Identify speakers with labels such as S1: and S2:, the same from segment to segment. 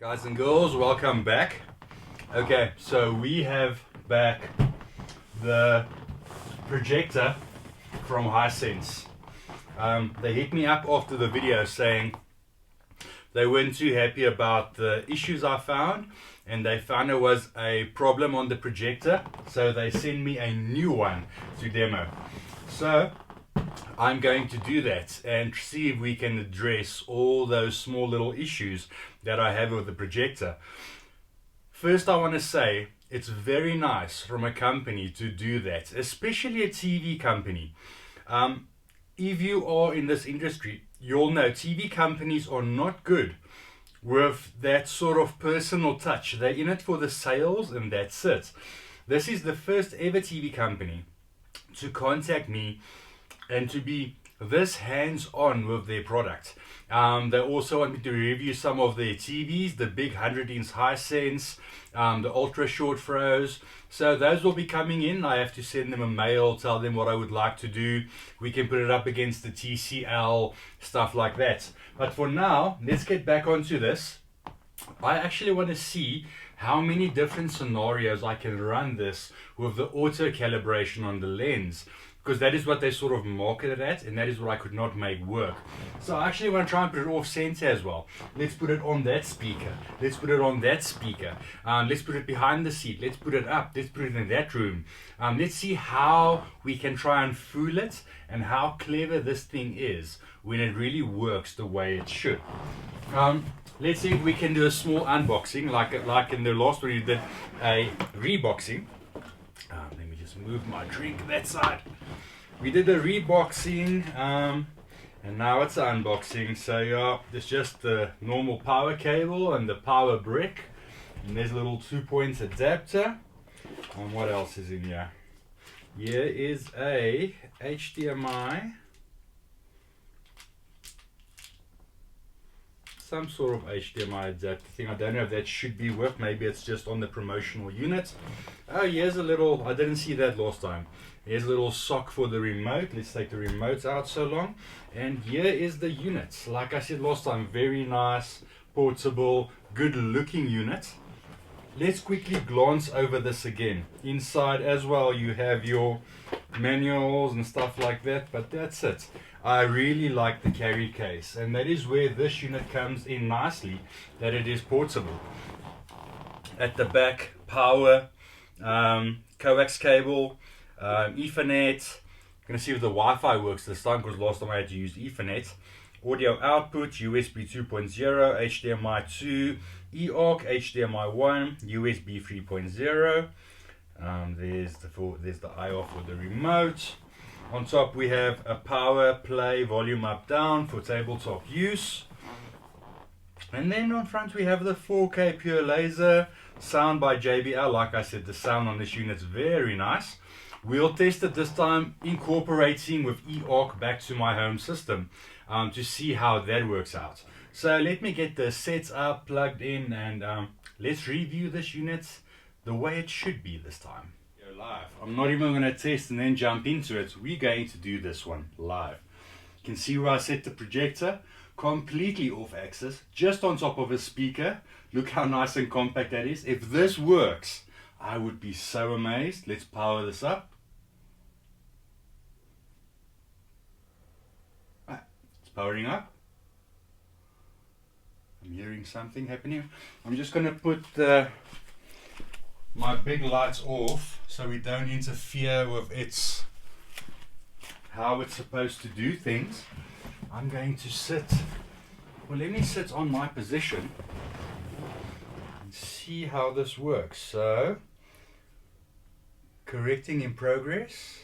S1: Guys and girls, welcome back. Okay, so we have back the projector from Hisense. They hit me up after the video saying they weren't too happy about the issues I found, and they found there was a problem on the projector, so they sent me a new one to demo. So I'm going to do that and see if we can address all those small little issues that I have with the projector. First, I want to say it's very nice from a company to do that, especially a TV company. If you are in this industry, you'll know TV companies are not good with that sort of personal touch. They're in it for the sales and that's it. This is the first ever TV company to contact me and to be this hands-on with their product. They also want me to review some of their TVs, the big 100-inch Hisense, the ultra short throws. So those will be coming in. I have to send them a mail, tell them what I would like to do. We can put it up against the TCL, stuff like that. But for now, let's get back onto this. I actually want to see how many different scenarios I can run this with the auto calibration on the lens, because that is what they sort of marketed at, and that is what I could not make work. So I actually want to try and put it off center as well. Let's put it on that speaker. Let's put it on that speaker. Let's put it behind the seat. Let's put it up. Let's put it in that room. Let's see how we can try and fool it and how clever this thing is when it really works the way it should. Let's see if we can do a small unboxing like in the last one we did a reboxing. Let me just move my drink that side. We did a reboxing and now it's unboxing. So yeah, there's just the normal power cable and the power brick, and there's a little 2-point adapter. And what else is in here? Here is a HDMI, some sort of HDMI adapter thing. I don't know if that should be with, maybe it's just on the promotional unit. Oh, here's a little, I didn't see that last time. Here's a little sock for the remote. Let's take the remote out so long. And here is the unit. Like I said last time, very nice, portable, good looking unit. Let's quickly glance over this again. Inside as well you have your manuals and stuff like that, but that's it. I really like the carry case, and that is where this unit comes in nicely, that it is portable. At the back, power, coax cable, Ethernet. I'm going to see if the Wi-Fi works this time, because last time I had to use Ethernet. Audio output, USB 2.0, HDMI 2, eARC, HDMI 1, USB 3.0. There's the IR for the remote. On top we have a power play, volume up down for tabletop use. And then on front we have the 4K pure laser, sound by JBL. Like I said, the sound on this unit is very nice. We'll test it this time incorporating with eARC back to my home system to see how that works out. So let me get the sets up, plugged in, and let's review this unit the way it should be this time. Go live. I'm not even going to test and then jump into it. We're going to do this one live. You can see where I set the projector, completely off axis, just on top of a speaker. Look how nice and compact that is. If this works, I would be so amazed. Let's power this up. It's powering up. I'm hearing something happening. I'm just going to put my big lights off so we don't interfere with how it's supposed to do things. I'm going to sit, well, let me sit on my position and see how this works. So, correcting in progress.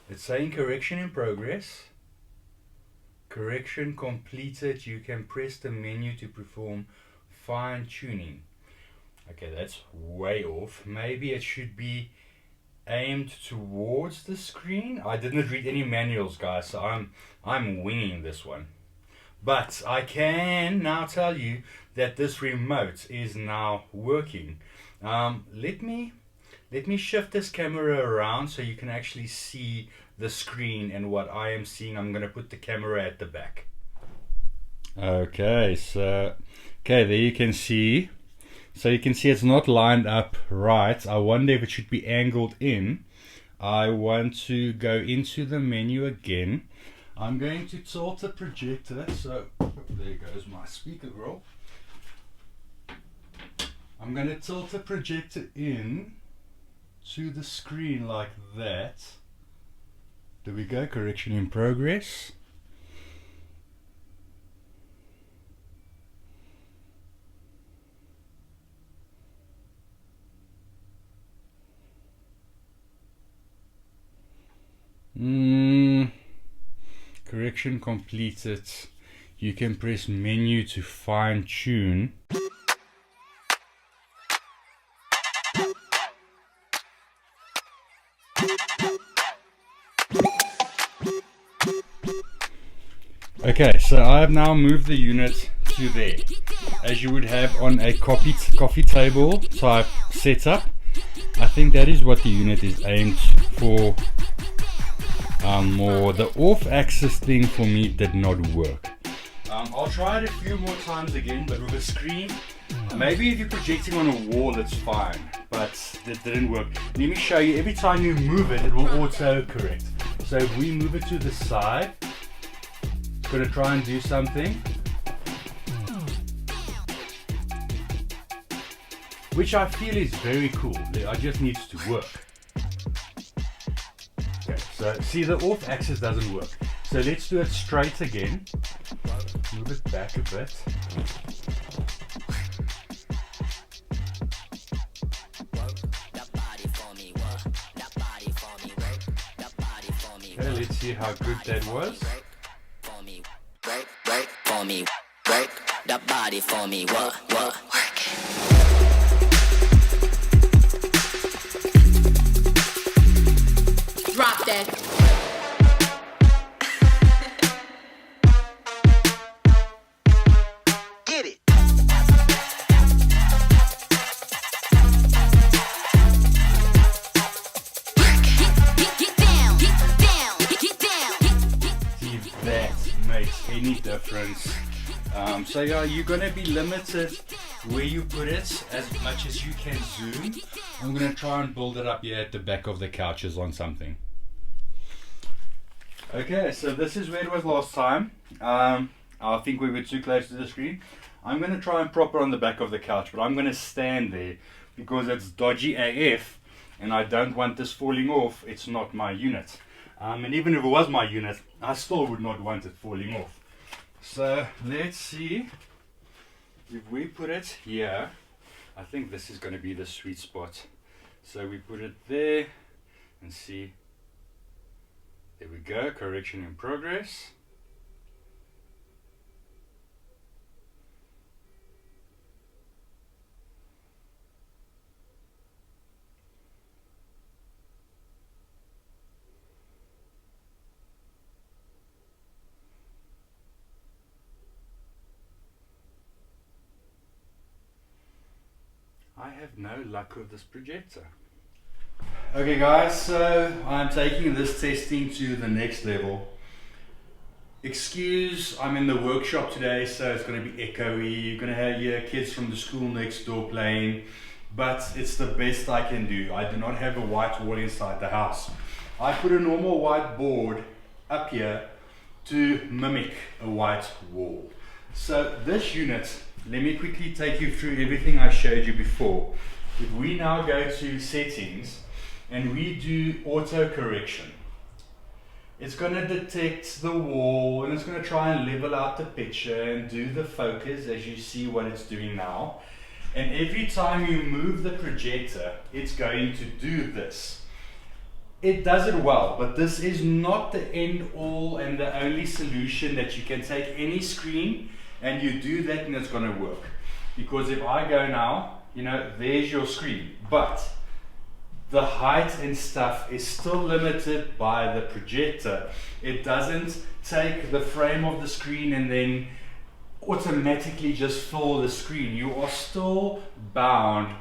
S1: It's saying correction in progress. Correction completed. You can press the menu to perform fine tuning. Okay, that's way off. Maybe it should be aimed towards the screen. I didn't read any manuals, guys, so I'm winging this one. But I can now tell you that this remote is now working. Let me Let me shift this camera around so you can actually see the screen and what I am seeing. I'm going to put the camera at the back. Okay, so there you can see. So you can see it's not lined up right. I wonder if it should be angled in. I want to go into the menu again. I'm going to tilt the projector. So there goes my speaker roll. I'm going to tilt the projector in to the screen like that. There we go, correction in progress. Correction completed. You can press menu to fine tune. Okay, so I have now moved the unit to there, as you would have on a coffee table type setup. I think that is what the unit is aimed for more. The off-axis thing for me did not work. I'll try it a few more times again, but with a screen, maybe if you're projecting on a wall it's fine, but that didn't work. Let me show you. Every time you move it, it will auto correct. So if we move it to the side, it's going to try and do something, which I feel is very cool. It just needs to work. Okay, so see, the off axis doesn't work. So let's do it straight again. Move it back a bit. Okay, let's see how good that was.
S2: Work that body for me, what, work it. Drop that. Get it. Get down, get down, get down.
S1: See if that makes any difference. So yeah, you're going to be limited where you put it as much as you can zoom. I'm going to try and build it up here at the back of the couches on something. Okay, so this is where it was last time. I think we were too close to the screen. I'm going to try and prop it on the back of the couch, but I'm going to stand there because it's dodgy AF and I don't want this falling off. It's not my unit. And even if it was my unit, I still would not want it falling off. So let's see if we put it here. I think this is going to be the sweet spot. So we put it there and see. There we go, correction in progress. I have no luck with this projector. Okay guys, so I'm taking this testing to the next level. Excuse, I'm in the workshop today, so it's going to be echoey. You're going to hear kids from the school next door playing, but it's the best I can do. I do not have a white wall inside the house. I put a normal white board up here to mimic a white wall. So this unit, let me quickly take you through everything I showed you before. If we now go to settings and we do auto correction, it's going to detect the wall and it's going to try and level out the picture and do the focus as you see what it's doing now. And every time you move the projector, it's going to do this. It does it well, but this is not the end all and the only solution that you can take any screen and you do that and it's going to work. Because if I go now, you know, there's your screen, but the height and stuff is still limited by the projector. It doesn't take the frame of the screen and then automatically just fill the screen. You are still bound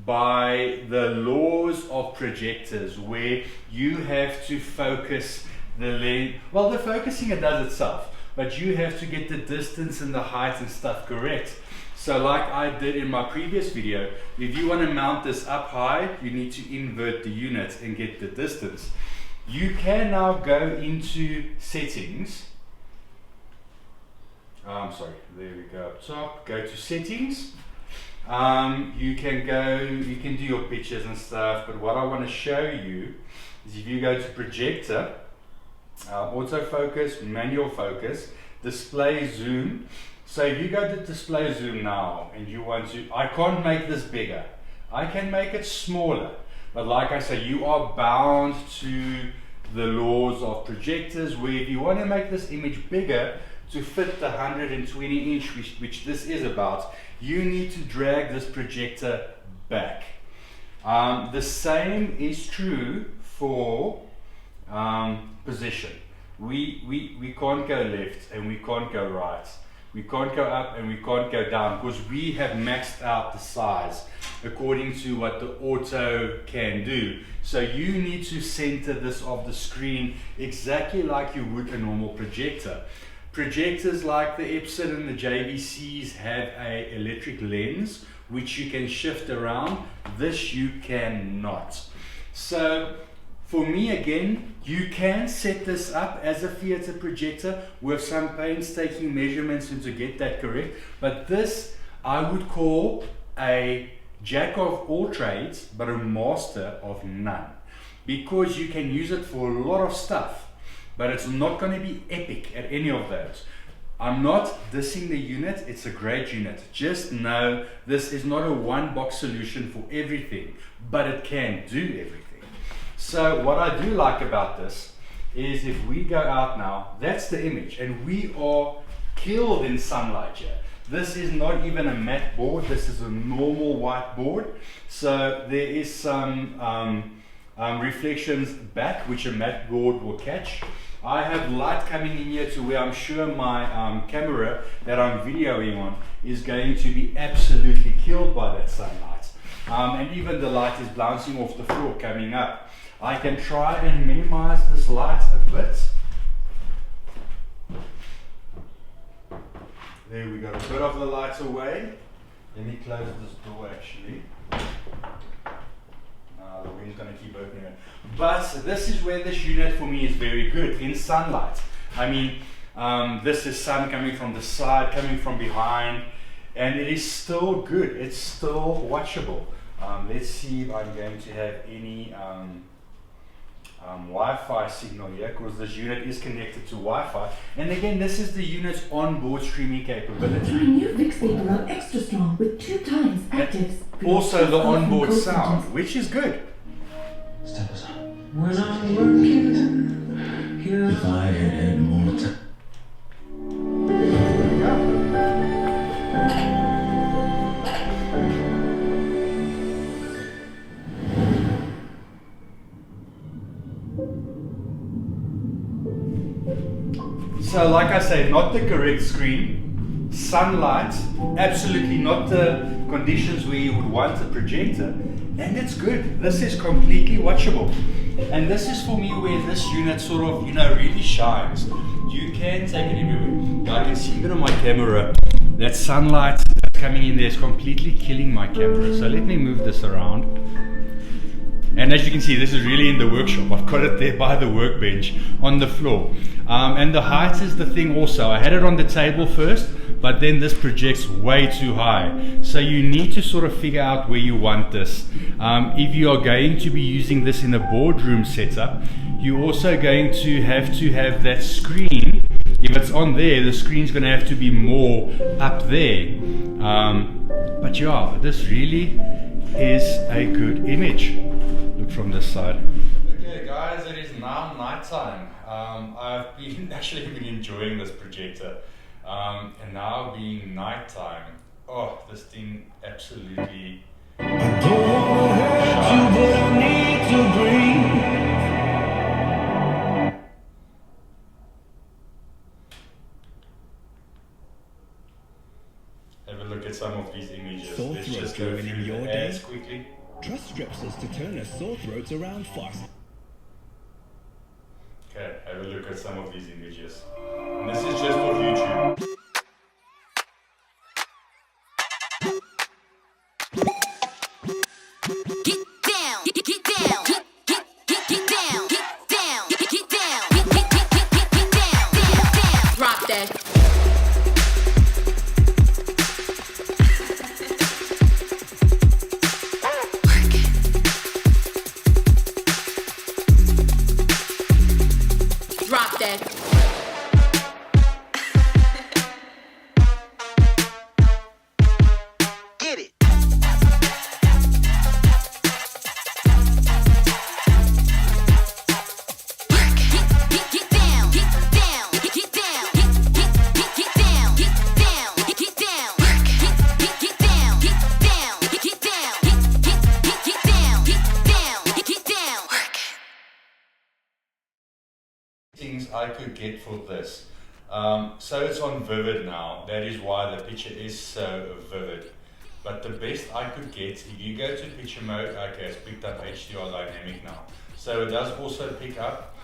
S1: by the laws of projectors, where you have to focus the lens. Well, the focusing it does itself, but you have to get the distance and the height and stuff correct. So like I did in my previous video, if you want to mount this up high, you need to invert the unit and get the distance. You can now go into settings. Sorry, there we go up top. Go to settings. You can do your pictures and stuff, but what I want to show you is if you go to projector, autofocus, manual focus, display zoom. So if you go to display zoom now and you want to, I can't make this bigger, I can make it smaller, but like I say, you are bound to the laws of projectors, where if you want to make this image bigger to fit the 120 inch, which this is about, you need to drag this projector back. The same is true for position. We can't go left and we can't go right. We can't go up and we can't go down, because we have maxed out the size according to what the auto can do. So you need to center this off the screen exactly like you would a normal projector. Projectors like the Epson and the JVCs have an electric lens which you can shift around. This you cannot. So for me, again, you can set this up as a theater projector with some painstaking measurements and to get that correct. But this I would call a jack of all trades, but a master of none, because you can use it for a lot of stuff, but it's not going to be epic at any of those. I'm not dissing the unit, it's a great unit. Just know this is not a one box solution for everything, but it can do everything. So what I do like about this is if we go out now, that's the image, and we are killed in sunlight here. This is not even a matte board, this is a normal white board. So there is some reflections back, which a matte board will catch. I have light coming in here to where I'm sure my camera that I'm videoing on is going to be absolutely killed by that sunlight. And even the light is bouncing off the floor coming up. I can try and minimize this light a bit. There we go, a bit of the light away. Let me close this door actually. The wind's going to keep opening it. But this is where this unit for me is very good, in sunlight. I mean, this is sun coming from the side, coming from behind, and it is still good. It's still watchable. Let's see if I'm going to have any Wi-Fi signal here, because this unit is connected to Wi-Fi. And again, this is the unit's onboard streaming capability.
S3: Try new Vicks Vapor Rub Extra Strong with 2 times actives.
S1: Also the onboard sound, which is good.
S4: Step aside. When I'm working, if I had more time.
S1: So like I say, not the correct screen, sunlight, absolutely not the conditions where you would want a projector, and it's good. This is completely watchable. And this is for me where this unit sort of, really shines. You can take it everywhere. I can see even on my camera, that sunlight that's coming in there is completely killing my camera. So let me move this around. And as you can see, this is really in the workshop. I've got it there by the workbench on the floor. And the height is the thing also. I had it on the table first, but then this projects way too high. So you need to sort of figure out where you want this. If you are going to be using this in a boardroom setup, you're also going to have that screen. If it's on there, the screen's going to have to be more up there. But yeah, this really is a good image. Look from this side. Okay guys, it is now night time. I've actually been enjoying this projector, and now being night time, oh, this thing absolutely
S4: I don't wanna hurt you, but I need to breathe.
S1: have a look at at some of these images.
S5: Sore
S1: Let's
S5: throat
S1: just go
S5: going in
S1: through
S5: your
S1: the
S5: day?
S1: ads quickly.
S5: Trust Strepsils to turn a sore throat around fast.
S1: Okay, have a look at some of these images. And this is just for YouTube.
S2: Get down, get down, get down, get down, get down, get down. Drop that. Drop that. Get it. Get down, get down, get down, get down, get down, get down, get down, get down, get down, get down, get down.
S1: Things I could get for this. So it's on vivid now. That is why the picture is so vivid. But the best I could get, if you go to picture mode, okay, it's picked up HDR dynamic now. So it does also pick up.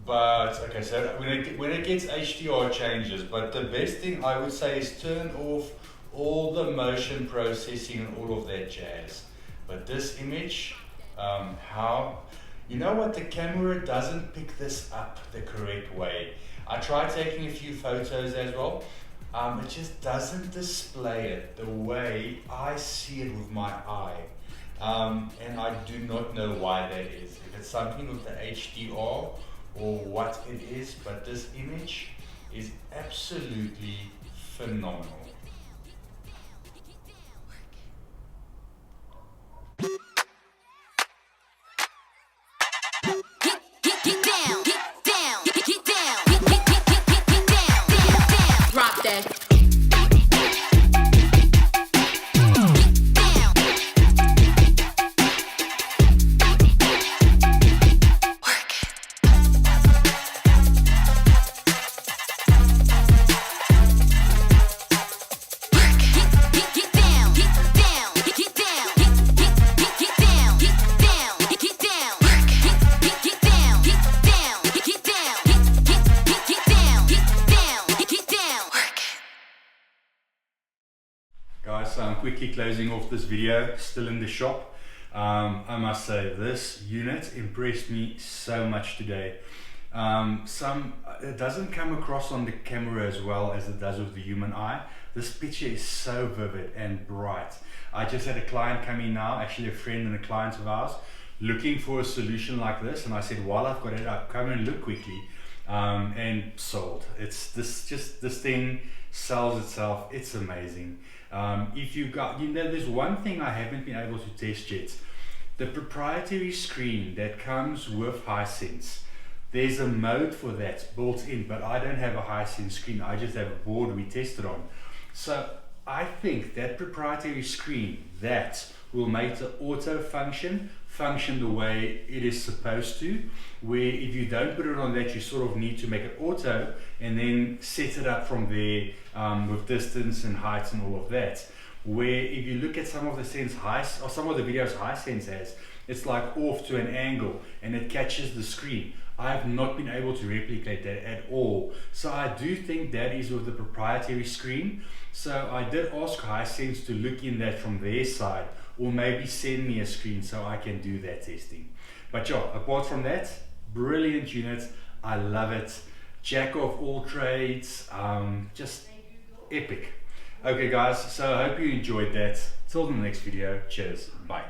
S1: But okay, so when it gets HDR changes. But the best thing I would say is turn off all the motion processing and all of that jazz. But this image, you know what, the camera doesn't pick this up the correct way. I tried taking a few photos as well. It just doesn't display it the way I see it with my eye. And I do not know why that is. If it's something with the HDR or what it is, but this image is absolutely phenomenal.
S2: Get down, get down, get down, get down. Drop that.
S1: Guys, so I'm quickly closing off this video, still in the shop. I must say, this unit impressed me so much today. It doesn't come across on the camera as well as it does with the human eye. This picture is so vivid and bright. I just had a client come in now, actually a friend and a client of ours, looking for a solution like this, and I said, while I've got it, I'll come and look quickly. And sold. It's this thing sells itself. It's amazing. If you got, there's one thing I haven't been able to test yet. The proprietary screen that comes with Hisense. There's a mode for that built in, but I don't have a Hisense screen. I just have a board we tested on. So I think that proprietary screen, that will make the auto function the way it is supposed to, where if you don't put it on that, you sort of need to make it auto and then set it up from there with distance and height and all of that. Where if you look at some of the videos Hisense has, it's like off to an angle and it catches the screen. I have not been able to replicate that at all. So I do think that is with the proprietary screen. So I did ask Hisense to look in that from their side, or maybe send me a screen so I can do that testing. But yeah, apart from that, brilliant unit. I love it. Jack of all trades, just epic. Okay guys, so I hope you enjoyed that. Till the next video, cheers, bye.